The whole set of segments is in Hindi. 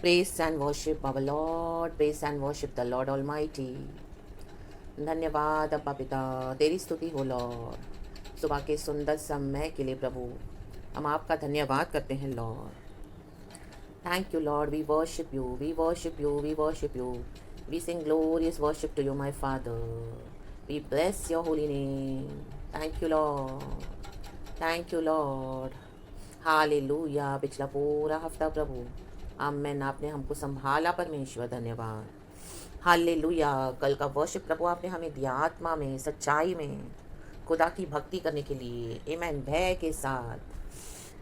Praise and worship our Lord. Praise and worship the Lord Almighty. धन्यवाद अब्बा पिता, तेरी स्तुति हो लॉर्ड। सुबह के सुंदर समय के लिए प्रभु हम आपका धन्यवाद करते हैं lord. Thank you lord, we worship you, we worship you, we worship you. We sing glorious worship to you my father. We bless your holy name. Thank you lord, thank you lord. Hallelujah. पिछला पूरा हफ्ता प्रभु आमेन आपने हमको संभाला परमेश्वर, धन्यवाद। हालेलुया। कल का वर्शिप प्रभु आपने हमें दिया आत्मा में, सच्चाई में, खुदा की भक्ति करने के लिए, आमेन, भय के साथ।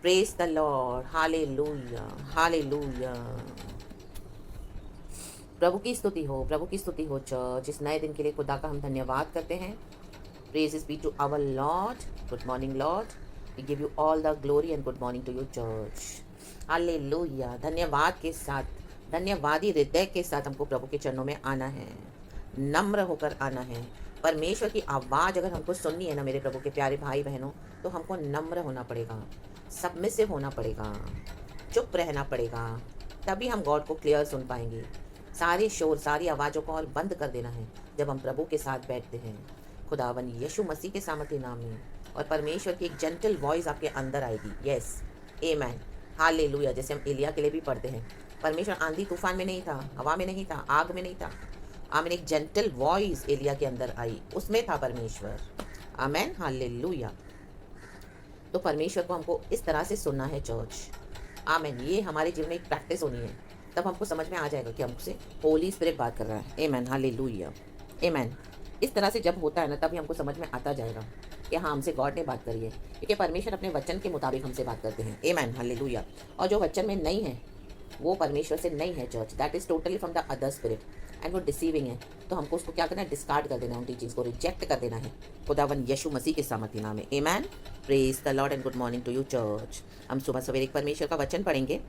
Praise the Lord. Hallelujah, hallelujah. प्रभु की स्तुति हो, प्रभु की स्तुति हो चर्च। इस नए दिन के लिए खुदा का हम धन्यवाद करते हैं। Praises be to our lord. Good morning lord, we give you all the glory and good morning to you church. Hallelujah. धन्यवाद के साथ, धन्यवादी हृदय के साथ हमको प्रभु के चरणों में आना है, नम्र होकर आना है। परमेश्वर की आवाज़ अगर हमको सुननी है ना मेरे प्रभु के प्यारे भाई बहनों, तो हमको नम्र होना पड़ेगा, सबमिसिव होना पड़ेगा, चुप रहना पड़ेगा, तभी हम गॉड को क्लियर सुन पाएंगे। सारे शोर, सारी आवाज़ों को और बंद कर देना है जब हम प्रभु के साथ बैठते हैं खुदावन यीशु मसीह के सामर्थ्य नाम में। और परमेश्वर की एक जेंटल वॉइस आपके अंदर आएगी। यस, आमेन, हालेलुया। जैसे हम एलिया के लिए भी पढ़ते हैं, परमेश्वर आंधी तूफान में नहीं था, हवा में नहीं था, आग में नहीं था। आमीन, एक जेंटल वॉइस एलिया के अंदर आई, उसमें था परमेश्वर। आमेन, हालेलुया। तो परमेश्वर को हमको इस तरह से सुनना है चर्च। आमेन, ये हमारे जीवन में एक प्रैक्टिस होनी है, तब हमको समझ में आ जाएगा कि हमसे होली स्पिरिट बात कर रहा है। आमेन, हालेलुया, आमेन। इस तरह से जब होता है ना, तभी हमको समझ में आता जाएगा कि हाँ, हमसे गॉड ने बात करी है, क्योंकि परमेश्वर अपने वचन के मुताबिक हमसे बात करते हैं। Amen, hallelujah. और जो वचन में नहीं है वो परमेश्वर से नहीं है church, that is totally from the other spirit and वो डिसीविंग है। तो हमको उसको क्या करना है, डिस्कार्ड कर देना है, उन टीचिंग्स को रिजेक्ट कर देना है खुदावन यीशु मसीह के सामर्थ्य नाम में। Amen, praise the Lord and good morning to you church. हम सुबह सवेरे एक परमेश्वर का वचन पढ़ेंगे।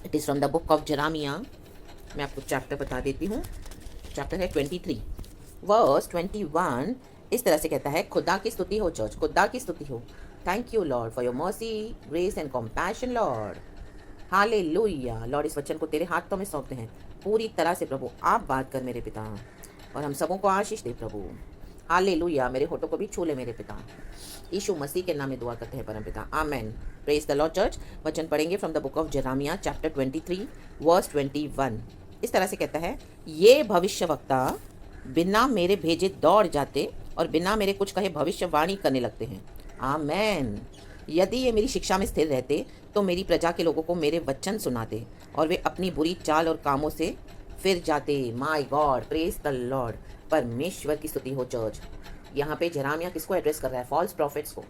It is from the book of Jeremiah. मैं आपको चैप्टर बता देती हूँ। चैप्टर है 23 वर्स 21। इस तरह से कहता है, खुदा की स्तुति हो चर्च, खुदा की स्तुति हो। Thank you Lord for your mercy, grace and compassion Lord. Hallelujah. Lord, इस वचन को तेरे हाथों में सौंपते हैं पूरी तरह से प्रभु। आप बात कर मेरे पिता, और हम सबों को आशीष दे प्रभु। हालेलुया। मेरे होठों को भी छू ले मेरे पिता। यीशु मसीह के नाम में दुआ करते हैं परम पिता, amen. Praise the Lord church. वचन पढ़ेंगे from the book of Jeremiah chapter 23 verse 21। इस तरह से कहता है, ये भविष्यवक्ता बिना मेरे भेजे दौड़ जाते और बिना मेरे कुछ कहे भविष्यवाणी करने लगते हैं। आमेन। यदि ये मेरी शिक्षा में स्थिर रहते तो मेरी प्रजा के लोगों को मेरे वचन सुनाते और वे अपनी बुरी चाल और कामों से फिर जाते। My God, praise the Lord. परमेश्वर की स्तुति हो चर्च। यहाँ पे जरामिया किसको एड्रेस कर रहा है? फॉल्स प्रॉफिट्स को।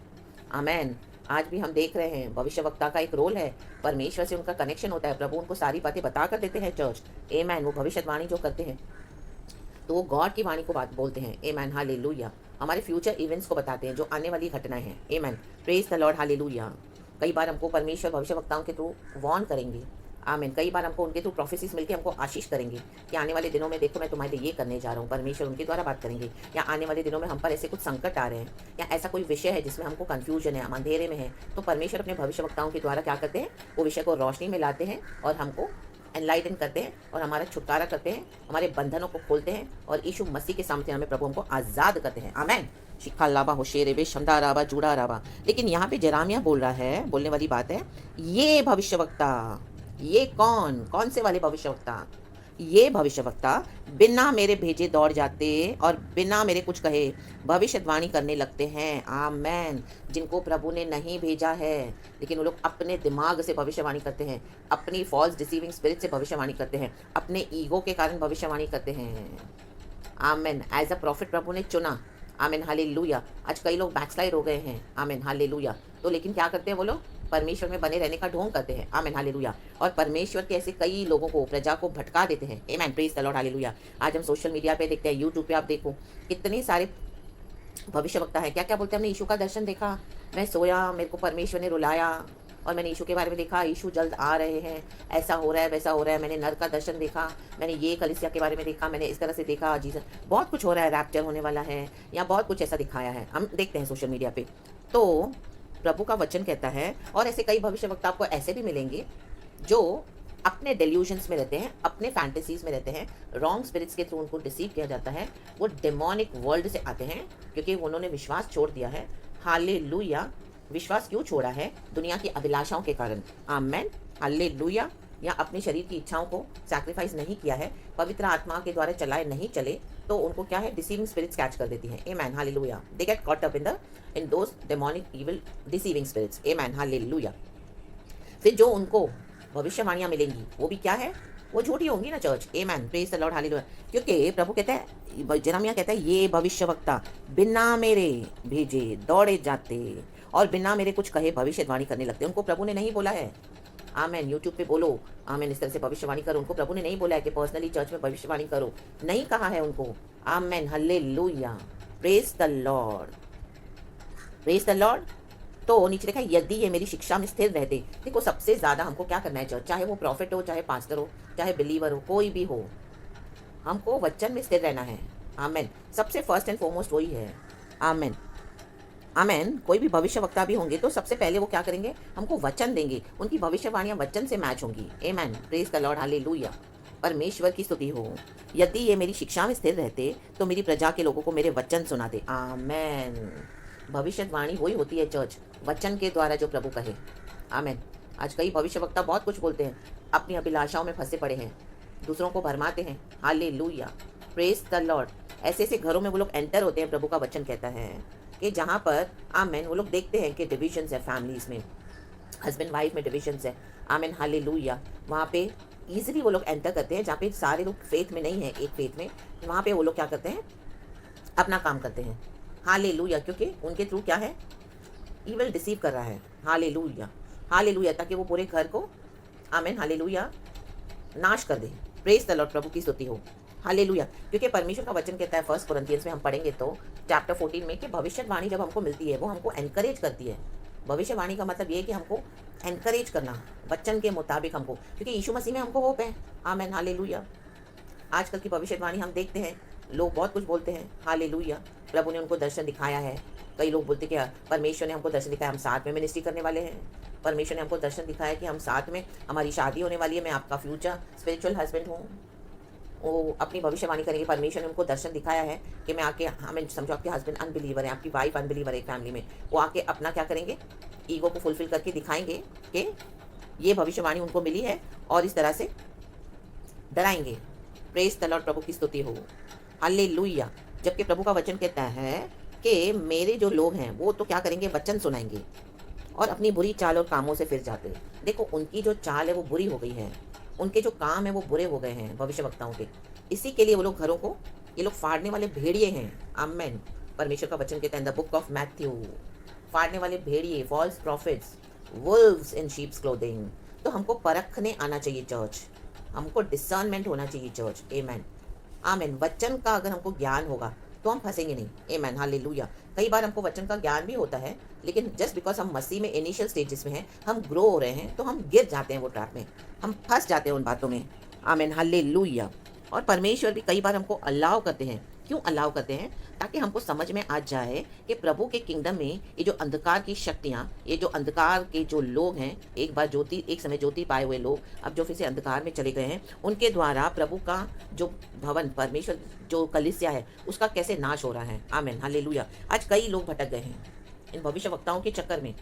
आमेन। आज भी हम देख रहे हैं भविष्यवक्ता का एक रोल है, परमेश्वर से उनका कनेक्शन होता है, प्रभु उनको सारी बातें बता कर देते हैं चर्च। आमेन। वो भविष्यवाणी जो करते हैं तो वो गॉड की वाणी को बात बोलते हैं। Amen, hallelujah. हमारे फ्यूचर इवेंट्स को बताते हैं, जो आने वाली घटनाएं हैं। आमेन, प्रेज द लॉर्ड, हालेलुया। कई बार हमको परमेश्वर भविष्यवक्ताओं के थ्रू वार्न करेंगे। आमीन। कई बार हमको उनके थ्रू प्रोफेसीज मिलकर हमको आशीष करेंगे कि आने वाले दिनों में देखो मैं तुम्हारे लिए ये करने जा रहा हूँ। परमेश्वर उनके द्वारा बात करेंगे। या आने वाले दिनों में हम पर ऐसे कुछ संकट आ रहे हैं, या ऐसा कोई विषय है जिसमें हमको कन्फ्यूजन है, हम अंधेरे में है, तो परमेश्वर अपने भविष्यवक्ताओं के द्वारा क्या करते हैं, वो विषय को रोशनी में लाते हैं और हमको एनलाइटन करते हैं और हमारा छुटकारा करते हैं, हमारे बंधनों को खोलते हैं और यीशु मसीह के सामने हमें प्रभु हमको आज़ाद करते हैं। आमेन। शिखा लाबा होशेरे बे शमदा राबा जूड़ा राबा। लेकिन यहाँ पे जरामिया बोल रहा है, बोलने वाली बात है, ये भविष्यवक्ता, ये कौन कौन से वाले भविष्यवक्ता? ये भविष्यवक्ता बिना मेरे भेजे दौड़ जाते और बिना मेरे कुछ कहे भविष्यवाणी करने लगते हैं। आमेन। जिनको प्रभु ने नहीं भेजा है, लेकिन वो लोग अपने दिमाग से भविष्यवाणी करते हैं, अपनी फॉल्स डिसीविंग स्पिरिट से भविष्यवाणी करते हैं, अपने ईगो के कारण भविष्यवाणी करते हैं। आमेन। एज अ प्रॉफिट प्रभु ने चुना। आमेन, हालेलुया। आज कई लोग बैकस्लाइड हो गए हैं। Amen, hallelujah. तो लेकिन क्या करते हैं वो लोग? परमेश्वर में बने रहने का ढोंग करते हैं। Amen, hallelujah. और परमेश्वर के ऐसे कई लोगों को, प्रजा को भटका देते हैं। आमेन, प्रेज द लॉर्ड, हालेलुया। आज हम सोशल मीडिया पे देखते हैं, यूट्यूब पे आप देखो कितने सारे भविष्यवक्ता है। क्या क्या बोलते हैं, हमने यीशु का दर्शन देखा, मैं सोया, मेरे को परमेश्वर ने रुलाया और मैंने यीशु के बारे में देखा, यीशु जल्द आ रहे हैं, ऐसा हो रहा है, वैसा हो रहा है, मैंने नर का दर्शन देखा, मैंने ये कलीसिया के बारे में देखा, मैंने इस तरह से देखा, जीसस बहुत कुछ हो रहा है, रैप्चर होने वाला है, या बहुत कुछ ऐसा दिखाया है, हम देखते हैं सोशल मीडिया पे। तो प्रभु का वचन कहता है, और ऐसे कई भविष्यवक्ता आपको ऐसे भी मिलेंगे जो अपने डेल्यूजन्स में रहते हैं, अपने फैंटेसीज में रहते हैं, रॉन्ग स्पिरिट्स के थ्रू उनको डिसीव किया जाता है। वो डेमोनिक वर्ल्ड से आते हैं क्योंकि उन्होंने विश्वास छोड़ दिया है। हालेलुया। विश्वास क्यों छोड़ा है? दुनिया की अभिलाषाओं के कारण। आमेन। हालेलुया। या अपने शरीर की इच्छाओं को सैक्रिफाइस नहीं किया है, पवित्र आत्मा के द्वारा चलाए नहीं चले, तो उनको क्या है, डिसीविंग स्पिरिट्स कैच कर देती हैं। Amen. Hallelujah. They get caught up in those demonic evil deceiving spirits. Amen. Hallelujah. फिर जो उनको भविष्यवाणियां मिलेंगी वो भी क्या है, वो झूठी होंगी ना church. Amen. Praise the Lord. Hallelujah. क्योंकि प्रभु कहता है, जरमिया कहता है, ये भविष्यवक्ता बिना मेरे भेजे दौड़े जाते और बिना मेरे कुछ कहे भविष्यवाणी करने लगते। उनको प्रभु ने नहीं बोला है। आमेन। यूट्यूब पे बोलो आमेन, इस तरह से भविष्यवाणी करो। उनको प्रभु ने नहीं बोला है कि पर्सनली चर्च में भविष्यवाणी करो, नहीं कहा है उनको। Amen. Hallelujah. Praise the Lord. Praise the Lord. तो नीचे लिखा है, यदि ये मेरी शिक्षा में स्थिर रहते। देखो सबसे ज्यादा हमको क्या करना है चर्च, चाहे वो प्रॉफिट हो, चाहे पास्टर हो, चाहे बिलीवर हो, कोई भी हो, हमको वचन में स्थिर रहना है। आमेन। सबसे फर्स्ट एंड फॉरमोस्ट वही है। आमेन। आमेन। कोई भी भविष्यवक्ता भी होंगे तो सबसे पहले वो क्या करेंगे, हमको वचन देंगे, उनकी भविष्यवाणियां वचन से मैच होंगी। Amen. Praise the Lord. Hallelujah. परमेश्वर की स्तुति हो। यदि ये मेरी शिक्षा में स्थिर रहते तो मेरी प्रजा के लोगों को मेरे वचन सुनाते। आमेन। भविष्यवाणी वही होती है चर्च, वचन के द्वारा जो प्रभु कहे। आमेन। आज कई भविष्यवक्ता बहुत कुछ बोलते हैं, अपनी अभिलाषाओं में फंसे पड़े हैं, दूसरों को भरमाते हैं। हालेलुया। Praise the Lord. ऐसे ऐसे घरों में वो लोग एंटर होते हैं, प्रभु का वचन कहता है कि जहाँ पर आमेन वो लोग देखते हैं कि डिविजन्स है फैमिलीज में, हस्बैंड वाइफ में डिविजन्स है। आमेन। हालेलुया। वहाँ पे ईजिली वो लोग एंटर करते हैं, जहाँ पे सारे लोग फेथ में नहीं है, एक फेथ में, वहाँ पे वो लोग क्या करते हैं, अपना काम करते हैं। हालेलुया। क्योंकि उनके थ्रू क्या है, ईविल डिसीव कर रहा है। हालेलुया। हालेलुया। ताकि वो पूरे घर को आमेन हालेलुया नाश कर दे। Praise the Lord. प्रभु की स्तुति हो। हालेलुया। क्योंकि परमेश्वर का वचन कहता है, फर्स्ट कोरिन्थियंस में हम पढ़ेंगे तो चैप्टर 14 में, कि भविष्यवाणी जब हमको मिलती है वो हमको एनकरेज करती है। भविष्यवाणी का मतलब ये है कि हमको एनकरेज करना वचन के मुताबिक हमको, क्योंकि यीशु मसीह में हमको होप है। आमेन। हालेलुया। आजकल की भविष्यवाणी हम देखते हैं, लोग बहुत कुछ बोलते हैं। हालेलुया। प्रभु ने उनको दर्शन दिखाया है। कई लोग बोलते क्या, परमेश्वर ने हमको दर्शन दिखाया, हम साथ में मिनिस्ट्री करने वाले हैं। परमेश्वर ने हमको दर्शन दिखाया कि हम साथ में, हमारी शादी होने वाली है, मैं आपका फ्यूचर स्पिरिचुअल हस्बैंड हूँ। वो अपनी भविष्यवाणी करेंगे। परमेश्वर ने उनको दर्शन दिखाया है कि मैं आके, हमें समझो आपके हस्बैंड अनबिलीवर है, आपकी वाइफ अनबिलीवर है, एक फैमिली में, वो आके अपना क्या करेंगे, ईगो को फुलफिल करके दिखाएंगे कि ये भविष्यवाणी उनको मिली है और इस तरह से डराएंगे। Praise the Lord. प्रभु की स्तुति हो। हालेलुया। जबकि प्रभु का वचन कहता है कि मेरे जो लोग हैं वो तो क्या करेंगे, वचन सुनाएंगे और अपनी बुरी चाल और कामों से फिर जाते। देखो उनकी जो चाल है वो बुरी हो गई है, उनके जो काम है वो बुरे हो गए हैं भविष्यवक्ताओं के। इसी के लिए वो लोग घरों को, ये लोग फाड़ने वाले भेड़िए हैं। आमेन। परमेश्वर का वचन कहता है in the book of Matthew, फाड़ने वाले भेड़िए, फॉल्स प्रॉफिट्स, वुल्व्स इन शीप्स क्लोथिंग। तो हमको परखने आना चाहिए चर्च, हमको डिसर्नमेंट होना चाहिए चर्च। आमेन। आमेन। वचन का अगर हमको ज्ञान होगा तो हम फंसेंगे नहीं। आमेन। हालेलुया। कई बार हमको वचन का ज्ञान भी होता है, लेकिन जस्ट बिकॉज हम मसीह में इनिशियल स्टेजेस में हैं, हम ग्रो हो रहे हैं, तो हम गिर जाते हैं वो ट्रैप में, हम फंस जाते हैं उन बातों में। आमेन। हालेलुया। और परमेश्वर भी कई बार हमको अलाउ करते हैं। क्यों अलाउ करते हैं? ताकि हमको समझ में आ जाए कि प्रभु के किंगडम में ये जो अंधकार की शक्तियाँ, ये जो अंधकार के जो लोग हैं, एक बार ज्योति, एक समय ज्योति पाए हुए लोग अब जो फिर से अंधकार में चले गए हैं, उनके द्वारा प्रभु का जो भवन, परमेश्वर जो कलीसिया है, उसका कैसे नाश हो रहा है। आमेन। हालेलुया। आज कई लोग भटक गए हैं इन भविष्यवक्ताओं के चक्कर में,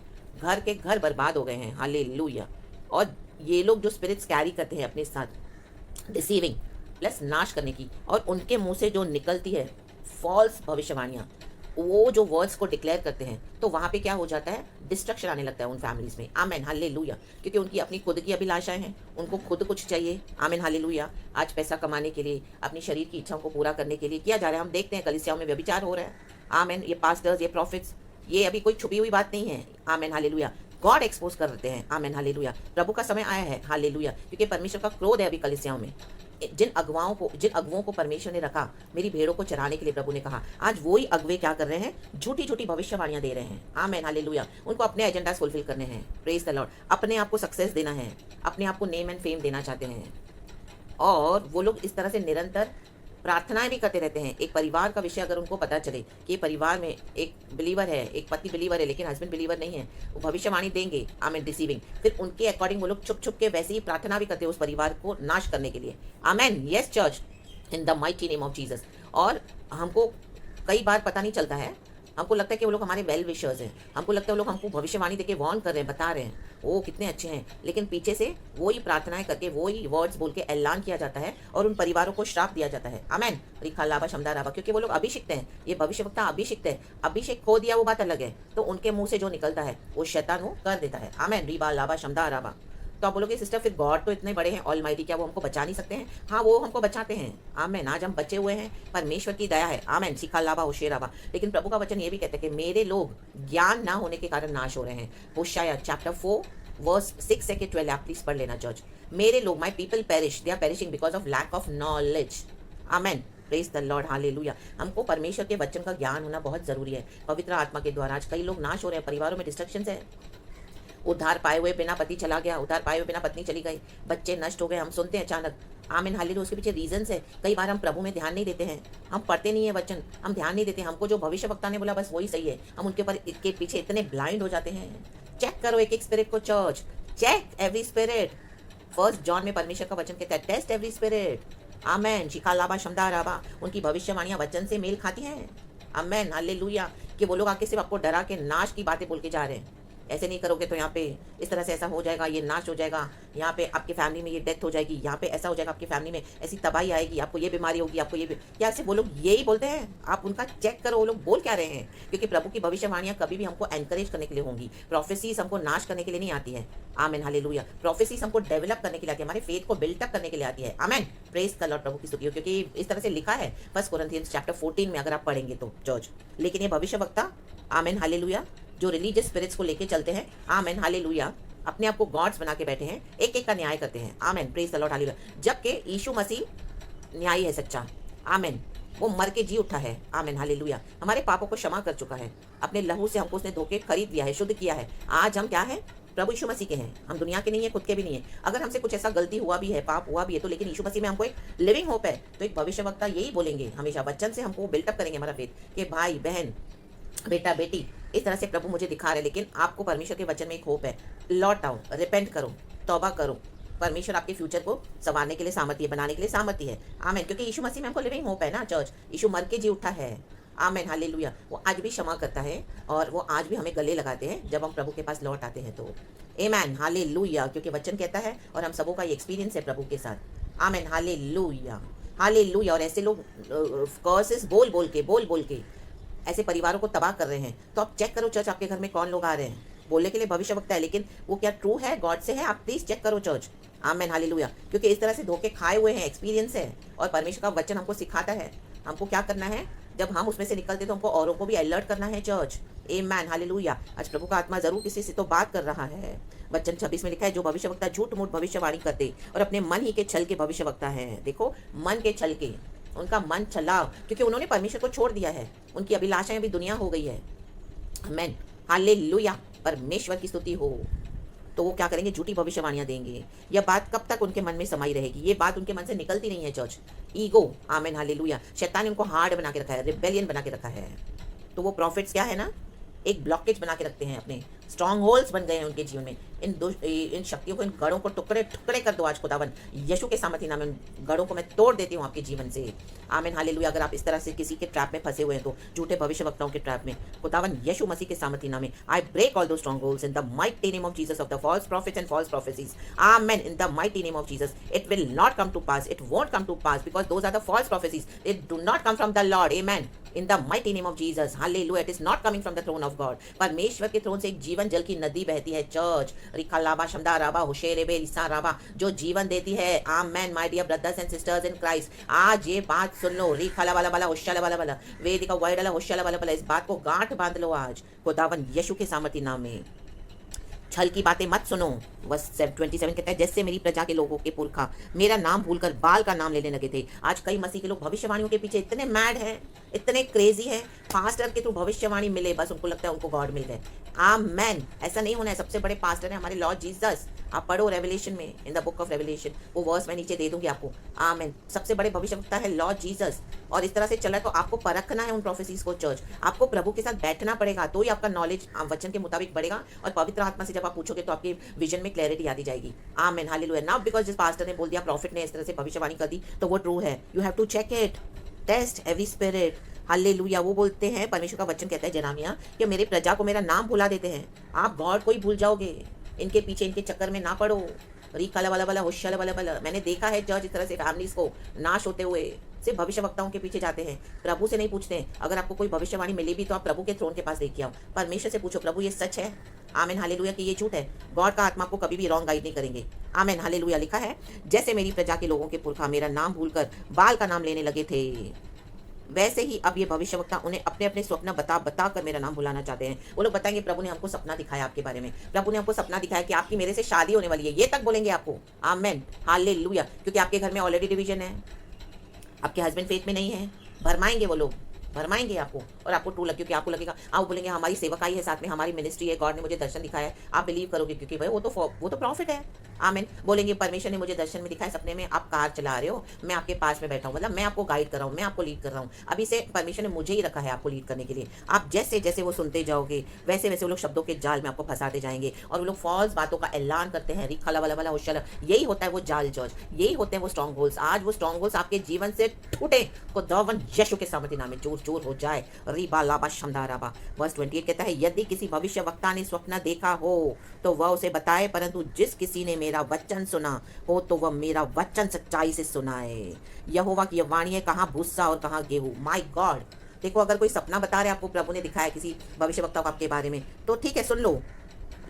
घर के घर बर्बाद हो गए हैं। हालेलुया। और ये लोग जो स्पिरिट्स कैरी करते हैं अपने साथ, डिसीविंग प्लस नाश करने की, और उनके मुंह से जो निकलती है फॉल्स भविष्यवाणियाँ, वो जो वर्ड्स को डिक्लेयर करते हैं, तो वहाँ पे क्या हो जाता है, डिस्ट्रक्शन आने लगता है उन फैमिलीज में। आमेन। हालेलुया। क्योंकि उनकी अपनी खुद की अभिलाषाएं हैं, उनको खुद कुछ चाहिए। आमेन। हालेलुया। आज पैसा कमाने के लिए, अपनी शरीर की इच्छाओं को पूरा करने के लिए किया जा रहा है। हम देखते हैं कलीसियाओं में व्यभिचार हो रहा है। आमेन। ये पास्टर्स, ये प्रॉफिट्स, ये अभी कोई छुपी हुई बात नहीं है। आमेन। हालेलुया। गॉड एक्सपोज कर देते हैं। आमेन। हालेलुया। प्रभु का समय आया है। हालेलुया। क्योंकि परमेश्वर का क्रोध है अभी कलीसियाओं में। जिन अगुओं को परमेश्वर ने रखा मेरी भेड़ों को चराने के लिए, प्रभु ने कहा, आज वही अगुए क्या कर रहे हैं, झूठी झूठी भविष्यवाणियां दे रहे हैं। आमेन। हालेलुया। उनको अपने एजेंडा फुलफिल करने हैं। Praise the Lord. अपने आप को सक्सेस देना है, अपने आप को नेम एंड फेम देना चाहते हैं, और वो लोग इस तरह से निरंतर प्रार्थनाएं भी करते रहते हैं। एक परिवार का विषय अगर उनको पता चले कि ये परिवार में एक बिलीवर है, एक पति बिलीवर है लेकिन हस्बैंड बिलीवर नहीं है, वो भविष्यवाणी देंगे, आमेन, डिसीविंग, फिर उनके अकॉर्डिंग वो लोग छुप छुप के वैसे ही प्रार्थना भी करते हैं उस परिवार को नाश करने के लिए। Amen, yes church, in the mighty name of Jesus. और हमको कई बार पता नहीं चलता है, हमको लगता है कि वो लोग हमारे वेल विशर्स हैं, हमको लगता है वो लोग हमको भविष्यवाणी देके वार्न कर रहे हैं, बता रहे हैं वो कितने अच्छे हैं, लेकिन पीछे से वही प्रार्थनाएं करके वही वर्ड्स बोल के ऐलान किया जाता है और उन परिवारों को श्राप दिया जाता है। आमेन, रिखा लाभा शमदा राभा, क्योंकि वो लोग अभिषिक्त हैं, ये भविष्यवक्ता अभिषिक्त है। अभिषेक खो दिया वो बात अलग है, तो उनके मुंह से जो निकलता है वो शैतान वो कर देता है। आमेन, रिबा लाभा शमदा राभा। तो आप बोलोगे सिस्टर फिर गॉड तो इतने बड़े हैं, ऑलमाइटी, क्या वो हमको बचा नहीं सकते हैं? हाँ, वो हमको बचाते हैं। आमेन, आज हम बचे हुए हैं, परमेश्वर की दया है। आमेन, सिखा लाभा होशेराभा। लेकिन प्रभु का वचन ये भी कहते हैं कि मेरे लोग ज्ञान ना होने के कारण नाश हो रहे हैं। होशाया चैप्टर 4 वर्स 6 से 12 आप प्लीज पढ़ लेना चर्च। मेरे लोग, my people perish, they are perishing because of lack of knowledge. Amen, praise the Lord, hallelujah. हमको परमेश्वर के वचन का ज्ञान होना बहुत जरूरी है। पवित्र आत्मा के द्वारा आज कई लोग नाश हो रहे हैं, परिवारों में डिस्ट्रक्शन है। उद्धार पाए हुए बिना पति चला गया, उद्धार पाए हुए बिना पत्नी चली गई, बच्चे नष्ट हो गए, हम सुनते हैं अचानक। आमीन, हालेलुया। उसके पीछे रीजंस है। कई बार हम प्रभु में ध्यान नहीं देते हैं, हम पढ़ते नहीं है वचन, हम ध्यान नहीं देते, हमको जो भविष्य वक्ता ने बोला बस वही सही है, हम उनके ऊपर के पीछे इतने ब्लाइंड हो जाते हैं। चेक करो एक एक स्पिरिट को church, check every spirit. First John में परमेश्वर का वचन कहता है टेस्ट एवरी स्पिरिट। आमेन, शिखा लाभा शमदा राभा। उनकी भविष्यवाणियां वचन से मेल खाती हैं। Amen, hallelujah. कि वो लोग आके सिर्फ आपको डरा के नाश की बातें बोल के जा रहे हैं, ऐसे नहीं करोगे तो यहाँ पे इस तरह से ऐसा हो जाएगा, ये नाश हो जाएगा, यहाँ पे आपकी फैमिली में ये डेथ हो जाएगी, यहाँ पे ऐसा हो जाएगा, आपकी फैमिली में ऐसी तबाही आएगी, आपको ये बीमारी होगी, आपको ये क्या ऐसे वो लोग यही बोलते हैं? आप उनका चेक करो वो लोग बोल क्या रहे हैं, क्योंकि प्रभु की भविष्यवाणियां कभी भी हमको एनकरेज करने के लिए होंगी। प्रोफेसीज हमको नाश करने के लिए नहीं आती है। आमेन, हालेलुया। प्रोफेसीज हमको डेवलप करने के लिए आती है, हमारे फेथ को बिल्टअप करने के लिए आती है। आमेन, प्रेज द लॉर्ड, प्रभु की स्तुति हो, क्योंकि इस तरह से लिखा है 1 कोरिन्थियंस चैप्टर 14 में अगर आप पढ़ेंगे तो चर्च। लेकिन ये भविष्यवक्ता, आमेन, हालेलुया, जो रिलीजियस स्पिरिट्स को लेके चलते हैं, आमेन, हालेलुया, अपने आप को गॉड्स बना के बैठे हैं, एक एक का न्याय करते हैं। आमेन, प्रेज द लॉर्ड, हालेलुया। जबकि यीशु मसीह न्यायी है, सच्चा। आमेन, वो मर के जी उठा है। आमेन, हालेलुया। हमारे पापों को क्षमा कर चुका है, अपने लहू से हमको उसने धोके खरीद लिया है, शुद्ध किया है। आज हम क्या है? प्रभु यीशु मसीह के हैं, हम दुनिया के नहीं है, खुद के भी नहीं है। अगर हमसे कुछ ऐसा गलती हुआ भी है, पाप हुआ भी है, तो लेकिन यीशु मसीह में हमको एक लिविंग होप है। तो एक भविष्यवक्ता यही बोलेंगे हमेशा, वचन से हमको बिल्टअप करेंगे हमारा फेथ कि भाई बहन, बेटा बेटी, इस तरह से प्रभु मुझे दिखा रहे, लेकिन आपको परमेश्वर के वचन में एक होप है। लौट आओ, रिपेंट करो, तौबा करो। परमेश्वर आपके फ्यूचर को संवारने के लिए सामर्थ्य है, बनाने के लिए सामर्थ्य है। आमेन, क्योंकि यीशु मसीह में हमको लिविंग होप है ना चर्च। यीशु मर के जी उठा है। आमेन, हालेलुया। वो आज भी क्षमा करता है और वो आज भी हमें गले लगाते हैं जब हम प्रभु के पास लौट आते हैं तो। आमेन, हालेलुया, क्योंकि वचन कहता है और हम सबों का ये एक्सपीरियंस है प्रभु के साथ। आमेन, हालेलुया, हालेलुया। और ऐसे लोग कर्सेस बोल बोल के ऐसे परिवारों को तबाह कर रहे हैं। तो आप चेक करो चर्च, आपके घर में कौन लोग आ रहे हैं। बोलने के लिए भविष्य वक्ता है, लेकिन वो क्या ट्रू है, गॉड से है? आप प्लीज चेक करो चर्च। आमेन, हालेलुया। क्योंकि इस तरह से धोखे खाए हुए हैं, एक्सपीरियंस है, और परमेश्वर का वचन हमको सिखाता है हमको क्या करना है। जब हम उसमें से निकलते तो हमको औरों को भी अलर्ट करना है चर्च। आमेन, हालेलुया। आज प्रभु का आत्मा जरूर किसी से तो बात कर रहा है। वचन 26 में लिखा है, जो भविष्यवक्ता झूठ मूठ भविष्यवाणी करते और अपने मन ही के छल के भविष्यवक्ता है। देखो, मन के छल के, उनका मन चला, क्योंकि उन्होंने परमेश्वर को छोड़ दिया है, उनकी अभिलाषाएं भी दुनिया हो गई है। आमेन, हालेलुया, परमेश्वर की स्तुति हो। तो वो क्या करेंगे? झूठी भविष्यवाणियां देंगे। यह बात कब तक उनके मन में समाई रहेगी? ये बात उनके मन से निकलती नहीं है चर्च। ईगो, आमेन, हालेलुया। शैतान ने उनको हार्ड बना के रखा है, रिबेलियन बना के रखा है। तो वो प्रॉफिट्स क्या है ना, एक ब्लॉकेज बना के रखते हैं, अपने स्ट्रॉन्ग होल्स बन गए हैं उनके जीवन में। इन शक्तियों को, इन गढ़ों को टुकड़े टुकड़े कर दो आज खुदावन, यीशु के सामर्थ्य नाम में उन गढ़ों को मैं तोड़ देती हूँ आपके जीवन से। आमीन, हालेलुया। अगर आप इस तरह से किसी के ट्रैप में फंसे हुए हैं, तो झूठे भविष्यवक्ताओं के ट्रैप में, खुदावन यीशु मसीह के सामर्थ्य नाम में, I break all those strongholds in the mighty name of Jesus of the false prophets and false prophecies. Amen, in the mighty name of Jesus. It will not come to pass, it won't come to pass, because those are the false prophecies, it do not come from the lord. Amen, in the mighty name of Jesus, hallelujah, it is not coming from the throne of God। परमेश्वर के थ्रोन से एक जीवन जल की नदी बहती है चर्च। रिखा लाबा शमदा राबा होशेरेबे लिसा राबा, जो जीवन देती है। Amen, my dear brothers and sisters in Christ, आज ये बात सुन लो। रिखा ला वाला वाला होशाला वाला वाला, वेदिका वाइडला होशाला वाला वाला, इस बात को गांठ बांध लो आज खुदावन यीशु के सामर्थ्य नाम में। छल की बातें मत सुनो। वर्स 27 कहता है, जैसे मेरी प्रजा के लोगों के पुरखा मेरा नाम भूलकर बाल का नाम लेने लगे थे। आज कई मसीह के लोग भविष्यवाणियों के पीछे इतने मैड हैं, इतने क्रेजी हैं पास्टर के थ्रू भविष्यवाणी मिले, बस उनको लगता है उनको गॉड मिल गए। आमेन। ऐसा नहीं होना है। सबसे बड़े पास्टर है हमारे लॉर्ड जीसस। आप पढ़ो रेवलेशन में, in the book of revelation, वो वर्स मैं नीचे दे दूंगी आपको। आमेन। सबसे बड़े भविष्यवक्ता है लॉर्ड जीसस। और इस तरह से चला तो आपको परखना है उन प्रोफेसीज को चर्च। आपको प्रभु के साथ बैठना पड़ेगा, तो ही आपका नॉलेज वचन के मुताबिक बढ़ेगा। और पवित्र आत्मा से जब आप पूछोगे तो आपके विजन में क्लैरिटी आती जाएगी। आमेन, हालेलुया। नाउ बिकॉज जिस पास्टर ने बोल दिया, प्रॉफिट ने इस तरह से भविष्यवाणी कर दी, तो वो ट्रू है। You have to check it, test every spirit. Hallelujah. वो बोलते हैं, परमेश्वर का वचन कहता है जनामिया कि मेरे प्रजा को मेरा नाम भुला देते हैं। आप गॉड को ही भूल जाओगे, इनके पीछे इनके चक्कर में ना पड़ो। रिकाला वाला वाला होशल वाला वाला। मैंने देखा है जज इस तरह से फैमिलीज को नाश होते हुए सिर्फ भविष्यवक्ताओं के पीछे जाते हैं, प्रभु से नहीं पूछते हैं। अगर आपको कोई भविष्यवाणी मिली भी तो आप प्रभु के थ्रोन के पास देखिए आओ, परमेश्वर से पूछो, प्रभु ये सच है? आमेन, हालेलुया। कि ये झूठ है? गॉड का आत्मा आपको कभी भी रॉन्ग गाइड नहीं करेंगे। आमेन, हालेलुया। लिखा है, जैसे मेरी प्रजा के लोगों के पुरखा मेरा नाम भूलकर बाल का नाम लेने लगे थे, वैसे ही अब ये भविष्यवक्ता उन्हें अपने अपने स्वप्न बता बता कर मेरा नाम भुलाना चाहते हैं। वो लोग बताएंगे, प्रभु ने हमको सपना दिखाया आपके बारे में, प्रभु ने हमको सपना दिखाया कि आपकी मेरे से शादी होने वाली है, ये तक बोलेंगे आपको। आमेन, हालेलुया। क्योंकि आपके घर में ऑलरेडी डिवीजन है, आपके हस्बैंड फेथ में नहीं है। भरमाएंगे वो लोग, भरमाएंगे आपको, और आपको ट्रू लगे, क्योंकि आपको लगेगा, आप बोलेंगे हमारी सेवकाई है, साथ में हमारी मिनिस्ट्री है, गॉड ने मुझे दर्शन दिखाया है। आप बिलीव करोगे, क्योंकि भाई वो तो प्रॉफिट है। आमीन। बोलेंगे, परमेश्वर ने मुझे दर्शन में दिखाया, सपने में आप कार चला रहे हो, मैं आपके पास में बैठा हूँ, मतलब मैं आपको गाइड कर रहा हूँ, मैं आपको लीड कर रहा हूँ। अभी से परमेश्वर ने मुझे ही रखा है आपको लीड करने के लिए। आप जैसे जैसे वो सुनते जाओगे, वैसे वैसे वो लोग शब्दों के जाल में आपको फंसाते जाएंगे, और वो लोग फॉल्स बातों का ऐलान करते हैं। रिखला वाला वाला होशल, यही होता है वो जाल जज, यही होते हैं वो स्ट्रॉन्ग होल्स। आज वो स्ट्रॉन्ग होल्स आपके जीवन से टूटे, को दवन यीशु के सामर्थ्य नाम में चूर चूर हो जाए। रिबा लाबा शमदाराबा। वर्स 28 कहता है, यदि किसी भविष्यवक्ता ने स्वप्न देखा हो तो वह उसे बताए, परंतु जिस किसी ने मेरा वचन सुना हो तो वह मेरा वचन सच्चाई से सुनाए। यहोवा की यह वाणी है, कहाँ भूसा और कहाँ गेहूं। My God. देखो, अगर कोई सपना बता रहे आपको, प्रभु ने दिखाया किसी भविष्यवक्ता को आपके बारे में, तो ठीक है सुन लो,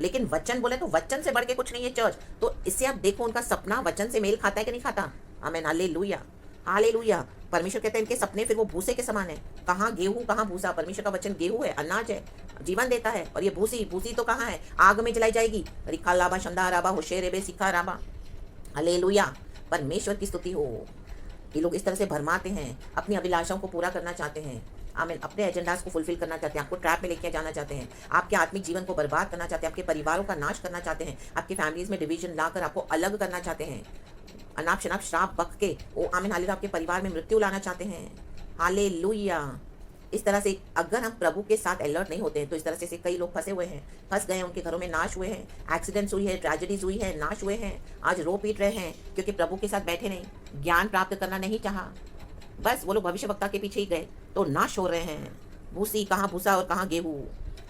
लेकिन वचन बोले तो वचन से बढ़ के कुछ नहीं है चर्च। तो इससे आप देखो उनका सपना वचन से मेल खाता है कि नहीं खाता। आमीन, हालेलुया, हालेलुया। परमेश्वर कहते हैं इनके सपने फिर वो भूसे के समान है। कहाँ गेहूं कहाँ भूसा। परमेश्वर का वचन गेहूं है, अनाज है, जीवन देता है। और ये भूसी, भूसी तो कहाँ है, आग में जलाई जाएगी। रिखा लाबा शंदा राबा होशे रेबे सिखा राबा। हालेलुया, परमेश्वर की स्तुति हो। ये लोग इस तरह से भरमाते हैं, अपनी अभिलाषाओं को पूरा करना चाहते हैं। आमीन, अपने एजेंडास को फुलफिल करना चाहते हैं, आपको ट्रैप में लेके जाना चाहते हैं, आपके आत्मिक जीवन को बर्बाद करना चाहते हैं, आपके परिवारों का नाश करना चाहते हैं, आपकी फैमिलीज में डिवीजन लाकर आपको अलग करना चाहते हैं। अनाप शनाप श्राप बक के ओ आमीन हालेलुया, आपके परिवार में मृत्यु लाना चाहते हैं। हालेलुया। इस तरह से अगर हम प्रभु के साथ अलर्ट नहीं होते हैं तो इस तरह से कई लोग फंसे हुए हैं, फंस गए हैं, उनके घरों में नाश हुए हैं, एक्सीडेंट्स हुई है, ट्रेजेडीज हुई है, नाश हुए हैं, आज रो पीट रहे हैं, क्योंकि प्रभु के साथ बैठे नहीं, ज्ञान प्राप्त करना नहीं चाहा, बस वो लोग भविष्यवक्ता के पीछे ही गए तो नाश हो रहे हैं। भूसी, कहाँ भूसा और कहाँ गेहूं।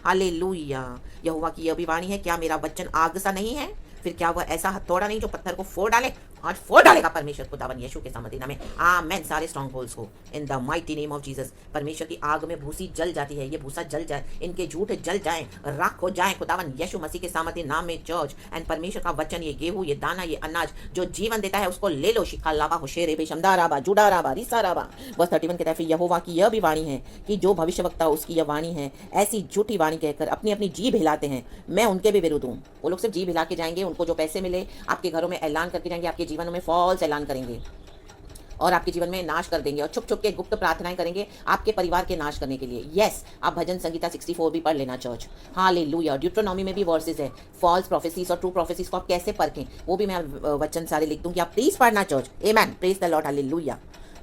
हालेलुया। यहोवा की यह भी वाणी है, क्या मेरा वचन आग सा नहीं है, फिर क्या वह ऐसा हथौड़ा नहीं जो पत्थर को फोड़ डाले। आज फोड़ डालेगा परमेश्वर खुदावन यीशु के सामर्थ्य नाम में। आमेन। सारे स्ट्रॉन्ग होल्स को इन the mighty name of Jesus. परमेश्वर की आग में भूसी जल जाती है, ये भूसा जल जाए, इनके झूठ जल जाए, राख हो जाए खुदावन यीशु मसीह के सामर्थ्य नाम में चर्च। एंड परमेश्वर का वचन, ये गेहूं, ये दाना, ये अनाज जो जीवन देता है, उसको ले लो। शिखा लाबा होशेरे बे शमदाराबा जुडाराबा रिसाराबा। वर्स 31 कहता है, फिर यहोवा की यह भी वाणी है कि जो भविष्यवक्ता उसकी यह वाणी है ऐसी झूठी वाणी कहकर अपनी अपनी जीभ हिलाते हैं, मैं उनके भी विरुद्ध हूँ। वो लोग सिर्फ जीभ हिला के जाएंगे, उनको जो पैसे मिले आपके घरों में ऐलान करके जाएंगे, आपके जीवन में फॉल्स ऐलान करेंगे और आपके जीवन में नाश कर देंगे, और छुप छुप के गुप्त प्रार्थनाएं करेंगे आपके परिवार के नाश करने के लिए। यस, आप भजन संगीता 64 भी पढ़ लेना चर्च। हालेलुया। ड्यूट्रोनॉमी में भी वर्सेस है, फॉल्स प्रोफेसीज और ट्रू प्रोफेसीज को आप कैसे परखें, वो भी मैं वचन सारे लिख दूंगी, आप प्लीज पढ़ना church. Amen, praise the Lord, hallelujah.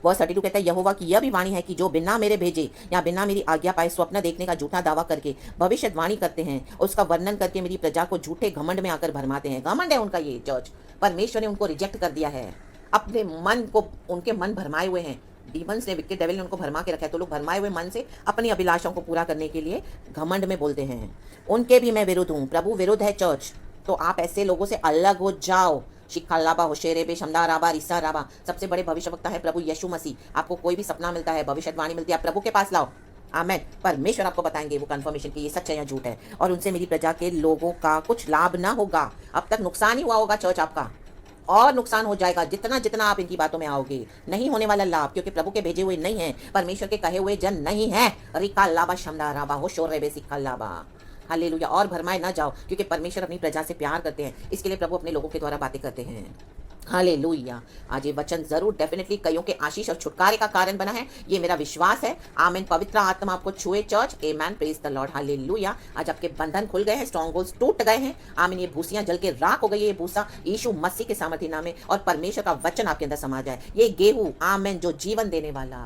Verse 32 कहता है, यहोवा की यह भी वाणी है कि जो बिना मेरे भेजे या बिना मेरी आज्ञा पाए स्वप्न देखने का झूठा दावा करके भविष्यवाणी करते हैं, उसका वर्णन करके मेरी प्रजा को झूठे घमंड में आकर भरमाते हैं। घमंड है उनका ये चर्च। परमेश्वर ने उनको रिजेक्ट कर दिया है, अपने मन को, उनके मन भरमाए हुए हैं, डीमंस ने, विक्टेड डेविल ने उनको भरमा के रखा है। तो लोग भरमाए हुए मन से अपनी अभिलाषाओं को पूरा करने के लिए घमंड में बोलते हैं। उनके भी मैं विरुद्ध हूँ। प्रभु विरुद्ध है चर्च, तो आप ऐसे लोगों से अलग हो जाओ। शिखालाबा होशेरे बे शमदाराबा रिसाराबा। सबसे बड़े भविष्यवक्ता है प्रभु यीशु मसीह। आपको कोई भी सपना मिलता है, भविष्यवाणी मिलती है, आप प्रभु के पास लाओ। आमेन। परमेश्वर आपको बताएंगे वो कंफर्मेशन कि ये सच है या झूठ है, और उनसे मेरी प्रजा के लोगों का कुछ लाभ ना होगा। अब तक नुकसान ही हुआ होगा चर्च आपका, और नुकसान हो जाएगा जितना जितना आप इनकी बातों में आओगे। नहीं होने वाला लाभ, क्योंकि प्रभु के भेजे हुए नहीं है, परमेश्वर के कहे हुए जन नहीं है। रिका लाबा शमदाराबा हो शोर रेबे सिक्का लाबा। हालेलुया। और भरमाए ना जाओ, क्योंकि परमेश्वर अपनी प्रजा से प्यार करते हैं, इसके लिए प्रभु अपने लोगों के द्वारा बातें करते हैं। हालेलुया। आज ये वचन जरूर डेफिनेटली कईयों के आशीष और छुटकारे का कारण बना है, ये मेरा विश्वास है। आमीन। पवित्र आत्मा आपको छुए church. Amen. Praise the Lord. Hallelujah. आज आपके बंधन खुल गए हैं, स्ट्रॉन्ग होल्ड्स टूट गए हैं। आमीन। ये भूसियां जल के राख हो गई है, ये भूसा यीशु मसीह के सामर्थ्य नाम में, और परमेश्वर का वचन आपके अंदर समा जाए। ये गेहूं, आमीन, जो जीवन देने वाला,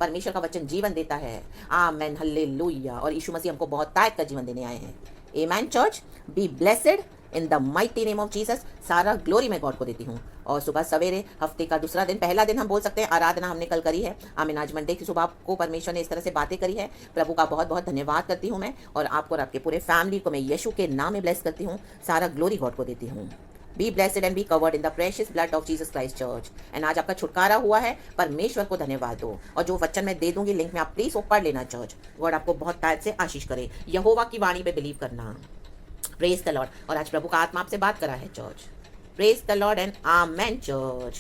परमेश्वर का वचन जीवन देता है। आमीन। हालेलुया। और यीशु मसीह हमको बहुत ताकत का जीवन देने आए हैं। Amen. Church, be blessed in the mighty name of Jesus. सारा ग्लोरी मैं गॉड को देती हूँ। और सुबह सवेरे हफ्ते का दूसरा दिन, पहला दिन हम बोल सकते हैं, आराधना हमने कल करी है। आमीन। आज मंडे की सुबह आपको परमेश्वर ने इस तरह से बातें करी है। प्रभु का बहुत बहुत धन्यवाद करती हूँ मैं, और आपको और आपके पूरे फैमिली को मैं यीशु के नाम में ब्लेस करती हूँ। सारा ग्लोरी गॉड को देती हूँ। Be blessed and be covered in the precious blood of Jesus Christ church. And आज आपका छुटकारा हुआ है, परमेश्वर को धन्यवाद दो। और जो वचन मैं दे दूंगी लिंक में, आप प्लीज वो पढ़ लेना चर्च। गॉड आपको बहुत ताकत से आशीष करे। यहोवा की वाणी पे बिलीव करना। Praise the Lord. और आज प्रभु का आत्मा आपसे बात करा है church. Praise the Lord and amen church.